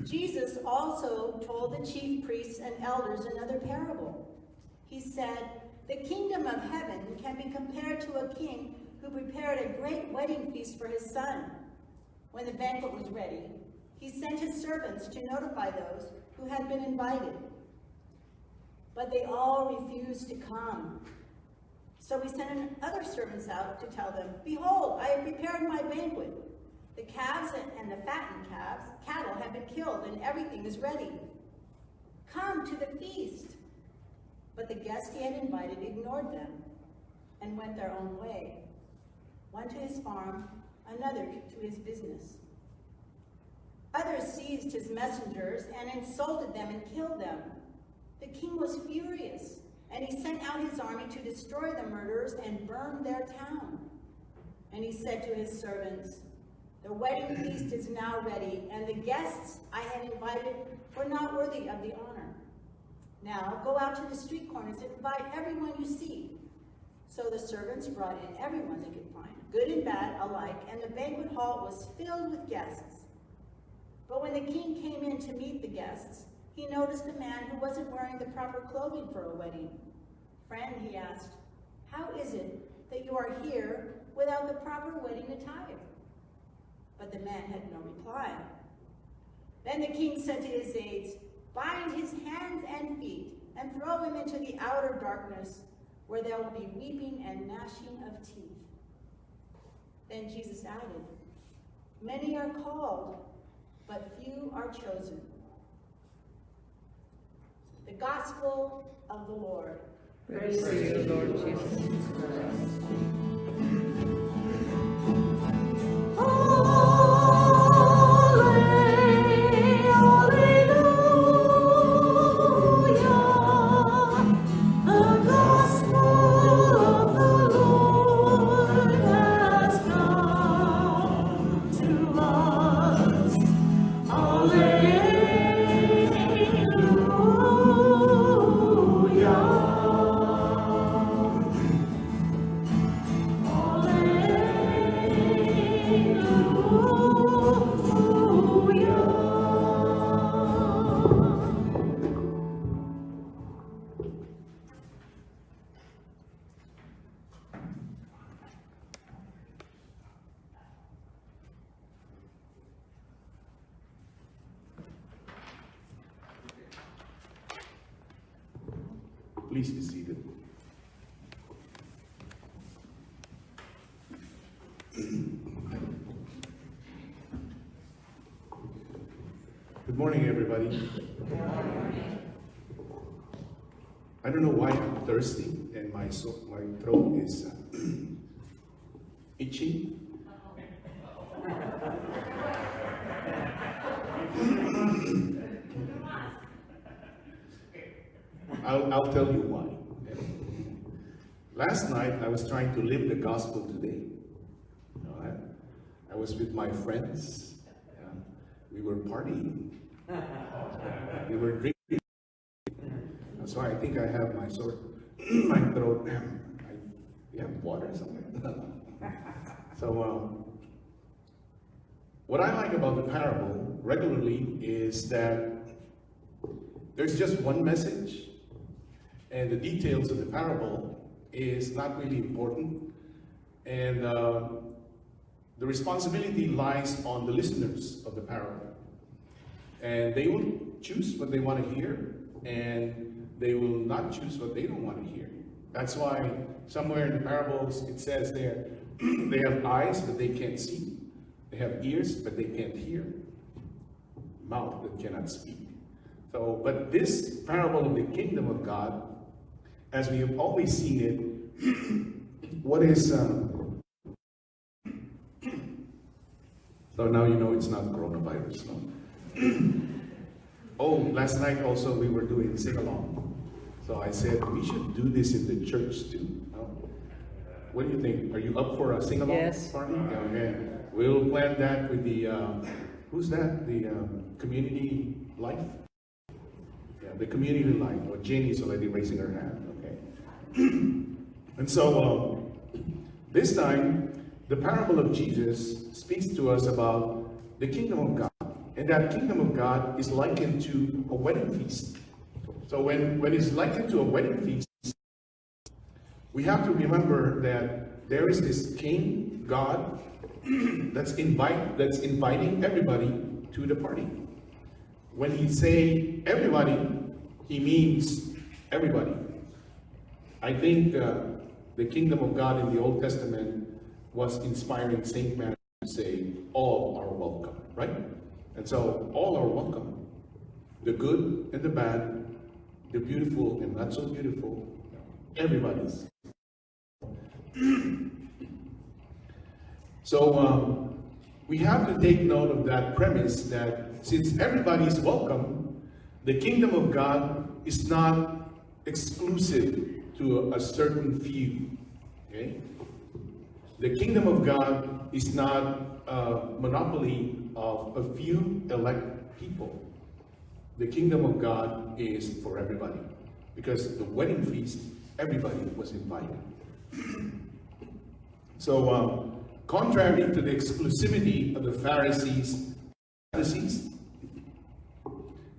Jesus also told the chief priests and elders another parable. He said, "The kingdom of heaven can be compared to a king who prepared a great wedding feast for his son. When the banquet was ready, he sent his servants to notify those who had been invited. But they all refused to come. So he sent other servants out to tell them, 'Behold, I have prepared my banquet. The calves and the fattened cattle have been killed, and everything is ready. Come to the feast.' But the guests he had invited ignored them and went their own way, one to his farm, another to his business. Others seized his messengers and insulted them and killed them. The king was furious, and he sent out his army to destroy the murderers and burn their town. And he said to his servants, 'The wedding feast is now ready, and the guests I had invited were not worthy of the honor. Now go out to the street corners and invite everyone you see.' So the servants brought in everyone they could find, good and bad alike, and the banquet hall was filled with guests. But when the king came in to meet the guests, he noticed a man who wasn't wearing the proper clothing for a wedding. 'Friend,' he asked, 'how is it that you are here without the proper wedding attire?' But the man had no reply. Then the king said to his aides, 'Bind his hands and feet and throw him into the outer darkness, where there will be weeping and gnashing of teeth.' Then Jesus added, 'Many are called, but few are chosen.'" The Gospel of the Lord. Praise to you, Lord Jesus Christ. Please be seated. Good morning, everybody. Good morning. I don't know why I'm thirsty and my throat is itchy. I'll tell you why. Okay? Last night I was trying to live the gospel today. You know, I was with my friends. We were partying. We were drinking. So I think I have my throat. You have water somewhere? So what I like about the parable regularly is that there's just one message, and the details of the parable is not really important, and the responsibility lies on the listeners of the parable, and they will choose what they want to hear, and they will not choose what they don't want to hear. That's why somewhere in the parables it says there, they have eyes but they can't see, they have ears but they can't hear, mouth that cannot speak. So, but this parable of the kingdom of God, as we have always seen it, what is so now you know it's not coronavirus, no? Oh, last night also we were doing sing-along. So I said, we should do this in the church too. No? What do you think? Are you up for a sing-along party? Okay. We'll plan that with the, who's that? The community life? Yeah, the community life. Well, Janie's already raising her hand, okay. And so, this time, the parable of Jesus speaks to us about the kingdom of God. And that kingdom of God is likened to a wedding feast. So when it's likened to a wedding feast, we have to remember that there is this king, God, that's inviting everybody to the party. When he say everybody, he means everybody. I think the kingdom of God in the Old Testament was inspiring Saint Matthew to say, all are welcome, right? And so all are welcome. The good and the bad, the beautiful and not so beautiful, everybody's. So we have to take note of that premise that since everybody is welcome, the kingdom of God is not exclusive to a certain few. Okay? The kingdom of God is not a monopoly of a few elect people. The kingdom of God is for everybody. Because the wedding feast, everybody was invited. So, contrary to the exclusivity of the Pharisees,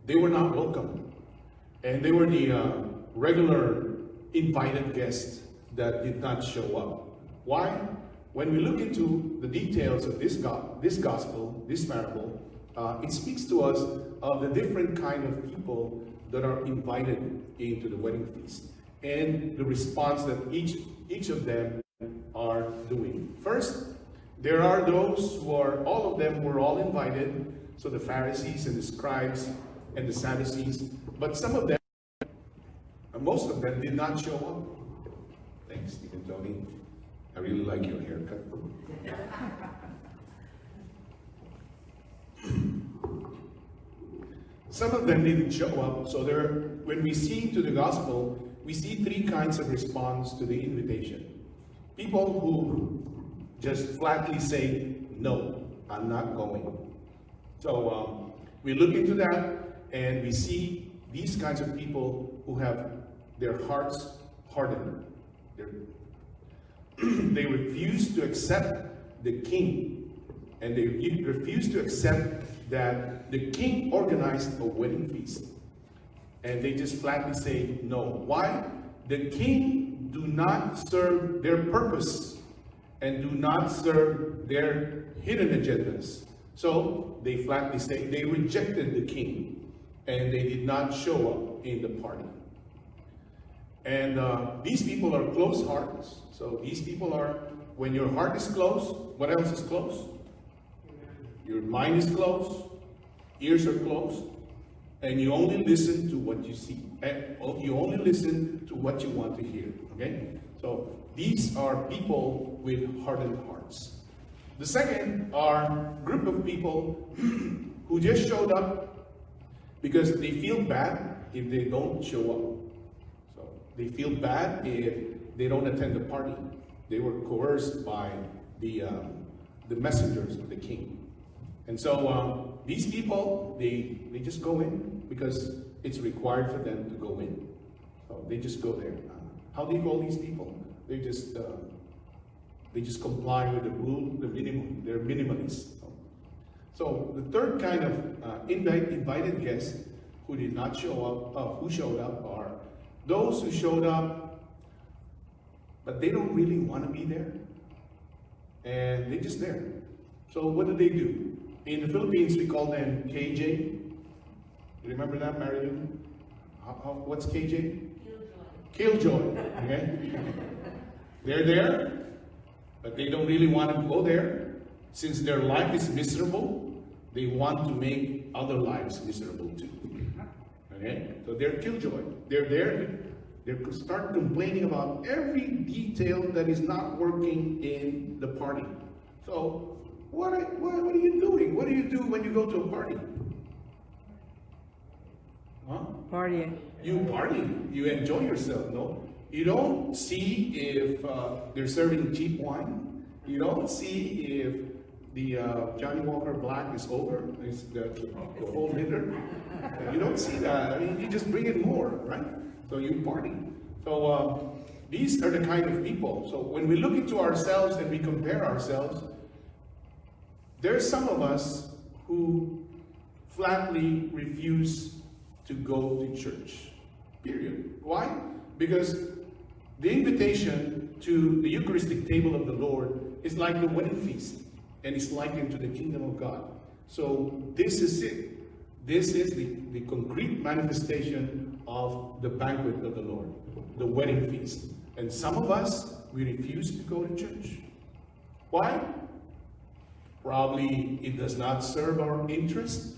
they were not welcome. And they were the regular invited guests that did not show up. Why? When we look into the details of this gospel, this parable, it speaks to us of the different kind of people that are invited into the wedding feast and the response that each of them are doing. First, there are those who are, all of them were all invited, so the Pharisees and the scribes and the Sadducees, but some of them, most of them did not show up. Thanks, Stephen Tony. I really like your haircut. Some of them didn't show up, so when we see to the gospel, we see three kinds of response to the invitation. People who just flatly say, no, I'm not going. So we look into that and we see these kinds of people who have their hearts hardened. They refuse to accept the king, and they refuse to accept that the king organized a wedding feast. And they just flatly say no. Why? The king do not serve their purpose and do not serve their hidden agendas. So they flatly say they rejected the king and they did not show up in the party. And these people are close hearts. So these people are, when your heart is close, what else is close? Your mind is close, ears are closed, and you only listen to what you see. And you only listen to what you want to hear. Okay? So these are people with hardened hearts. The second are group of people who just showed up because they feel bad if they don't show up. So they feel bad if they don't attend the party. They were coerced by the messengers of the king. And so these people, they just go in because it's required for them to go in. So they just go there. How do you call these people? They just comply with the rule, the minimum. They're minimalists. So the third kind of invited guests who did not show up, who showed up, are those who showed up, but they don't really want to be there, and they're just there. So what do? In the Philippines, we call them KJ. Remember that, Marilyn? What's KJ? Killjoy. Okay? They're there, but they don't really want to go there. Since their life is miserable, they want to make other lives miserable too. Okay? So they're killjoy. They're there. They start complaining about every detail that is not working in the party. So what are you doing? What do you do when you go to a party? Huh? Partying. You party. You enjoy yourself, no? You don't see if they're serving cheap wine. You don't see if the Johnny Walker Black is over. It's the whole liter. You don't see that. I mean, you just bring in more, right? So you party. So these are the kind of people. So when we look into ourselves and we compare ourselves, there's some of us who flatly refuse to go to church. Period. Why? Because the invitation to the Eucharistic table of the Lord is like the wedding feast, and it's likened to the kingdom of God. So this is it. This is the concrete manifestation of the banquet of the Lord, the wedding feast. And some of us, we refuse to go to church. Why? Probably it does not serve our interest.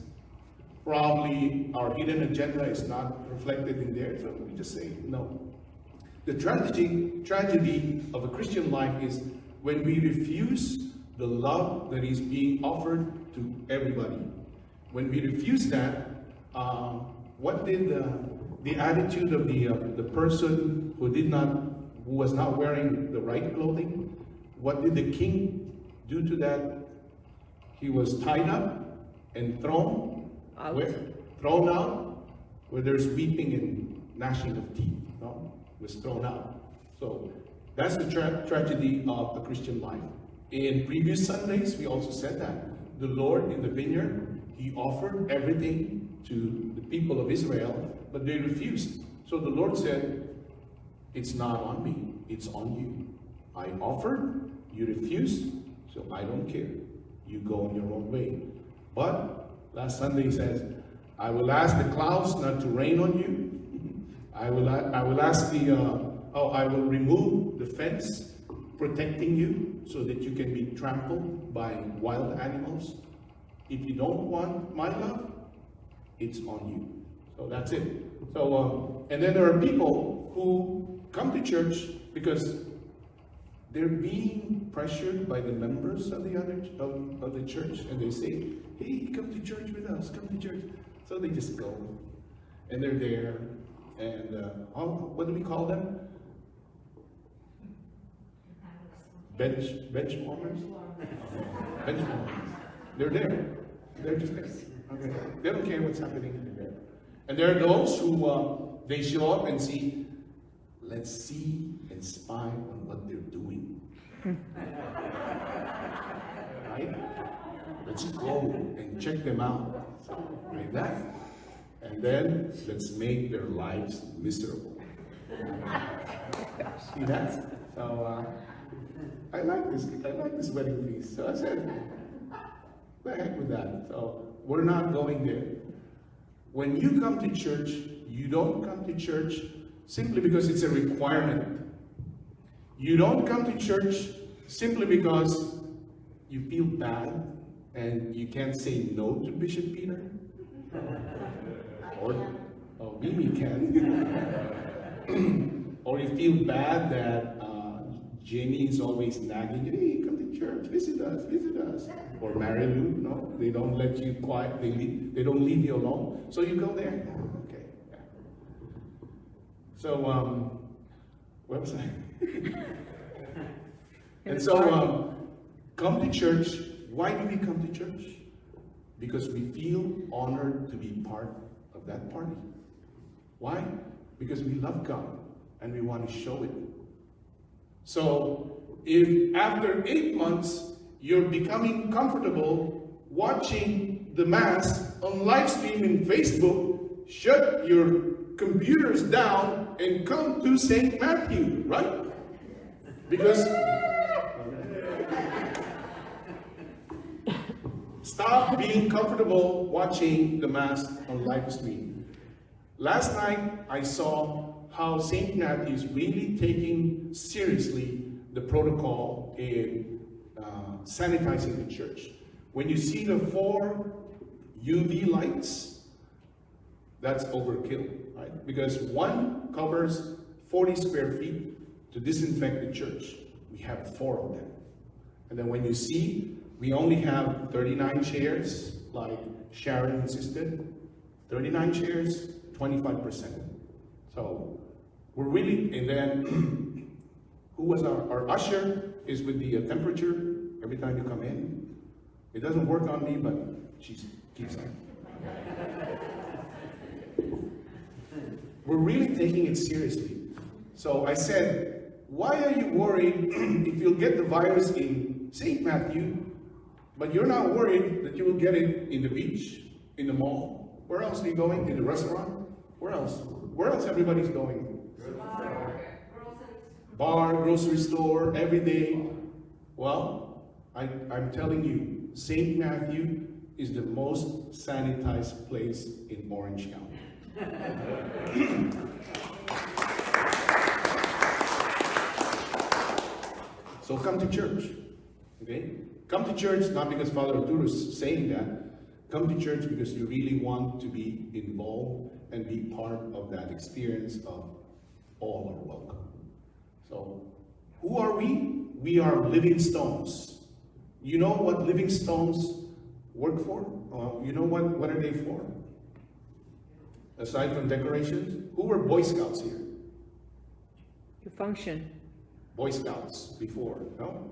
Probably our hidden agenda is not reflected in there, so we just say no. The tragedy of a Christian life is when we refuse the love that is being offered to everybody. When we refuse that, what did the attitude of the person who was not wearing the right clothing? What did the king do to that? He was tied up and thrown out. Thrown out, where there's weeping and gnashing of teeth. No, was thrown out. So that's the tragedy of the Christian life. In previous Sundays, we also said that the Lord in the vineyard, He offered everything to the people of Israel, but they refused. So the Lord said, "It's not on me; it's on you. I offered, you refused, so I don't care. You go on your own way." But last Sunday He says, "I will ask the clouds not to rain on you. I will ask I will remove the fence protecting you so that you can be trampled by wild animals. If you don't want my love, it's on you." So that's it. So and then there are people who come to church because they're being pressured by the members of the church, and they say, "Hey, come to church with us. Come to church." So they just go, and they're there, and what do we call them? Bench warmers. Bench warmers. They're there. They're just there. Okay. They don't care what's happening. They're there. And there are those who they show up and see. Let's see and spy on what they're doing. Right? Let's go and check them out. Like that. And then let's make their lives miserable. See that? So I like this wedding feast. So I said, the heck with that. So we're not going there. When you come to church, you don't come to church simply because it's a requirement. You don't come to church simply because you feel bad and you can't say no to Bishop Peter. Or, oh, Mimi can. Or you feel bad that Jamie is always nagging you, hey, come to church, visit us, visit us. Or Mary Lou, no, they don't let you quiet, they don't leave you alone. So you go there. Yeah, okay. Yeah. So, where was I? And so, come to church. Why do we come to church? Because we feel honored to be part of that party. Why? Because we love God and we want to show it. So, if after 8 months you're becoming comfortable watching the Mass on live stream in Facebook, shut your computers down and come to St. Matthew, right? Because stop being comfortable watching the Mass on live stream. Last night, I saw how St. Matthew is really taking seriously the protocol in sanitizing the church. When you see the 4 UV lights, that's overkill, right? Because one covers 40 square feet to disinfect the church. We have 4 of them. And then when you see, we only have 39 chairs, like Sharon insisted. 39 chairs, 25%. So we're really, and then who was our usher is with the temperature every time you come in. It doesn't work on me, but she keeps on. We're really taking it seriously. So I said, why are you worried if you'll get the virus in St. Matthew, but you're not worried that you will get it in the beach, in the mall? Where else are you going? In the restaurant? Where else? Where else everybody's going? Bar, grocery store, every day. Well, I'm telling you, St. Matthew is the most sanitized place in Orange County. So come to church, okay? Come to church not because Father Arturo is saying that. Come to church because you really want to be involved and be part of that experience of all are welcome. So, who are we? We are living stones. You know what living stones work for? You know what are they for? Aside from decorations, who were Boy Scouts here? To function. Boy Scouts before, no?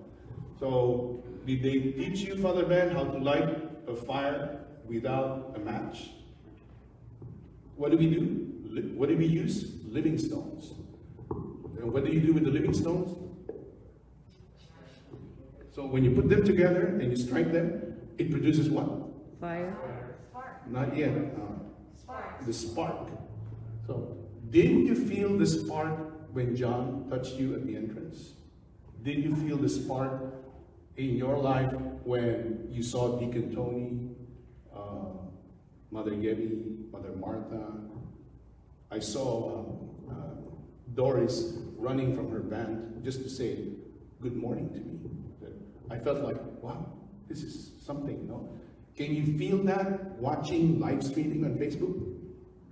So, did they teach you, Father Ben, how to light a fire without a match? What do we do? What do we use? Living stones. And what do you do with the living stones? So when you put them together and you strike them, it produces what? Fire. Not yet. The spark. So, didn't you feel the spark when John touched you at the entrance? Did you feel the spark in your life when you saw Deacon Tony, Mother Gabby, Mother Martha? I saw Doris running from her band just to say good morning to me. I felt like, wow, this is something, no? Can you feel that watching live streaming on Facebook?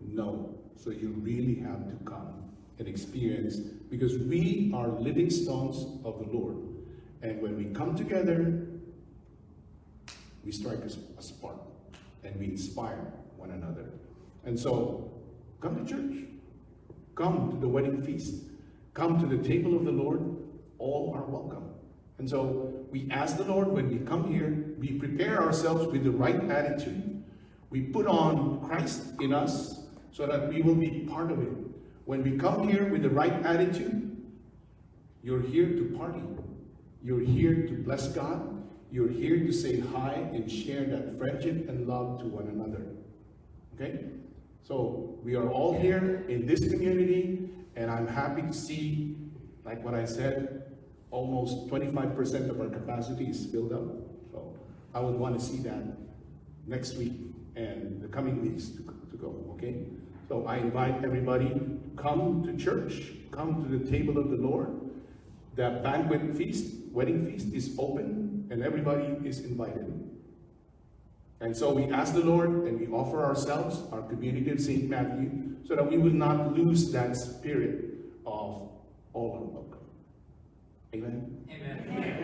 No. So you really have to come and experience, because we are living stones of the Lord. And when we come together, we strike a spark and we inspire one another. And so, come to church. Come to the wedding feast. Come to the table of the Lord. All are welcome. And so, we ask the Lord when we come here, we prepare ourselves with the right attitude. We put on Christ in us so that we will be part of it. When we come here with the right attitude, you're here to party. You're here to bless God. You're here to say hi and share that friendship and love to one another. Okay? So we are all here in this community, and I'm happy to see, like what I said, almost 25% of our capacity is filled up. So I would want to see that next week and the coming weeks to go, okay? So I invite everybody to come to church, come to the table of the Lord. That banquet feast, wedding feast is open, and everybody is invited. And so we ask the Lord and we offer ourselves, our community of St. Matthew, so that we will not lose that spirit of all are welcome. Amen? Amen.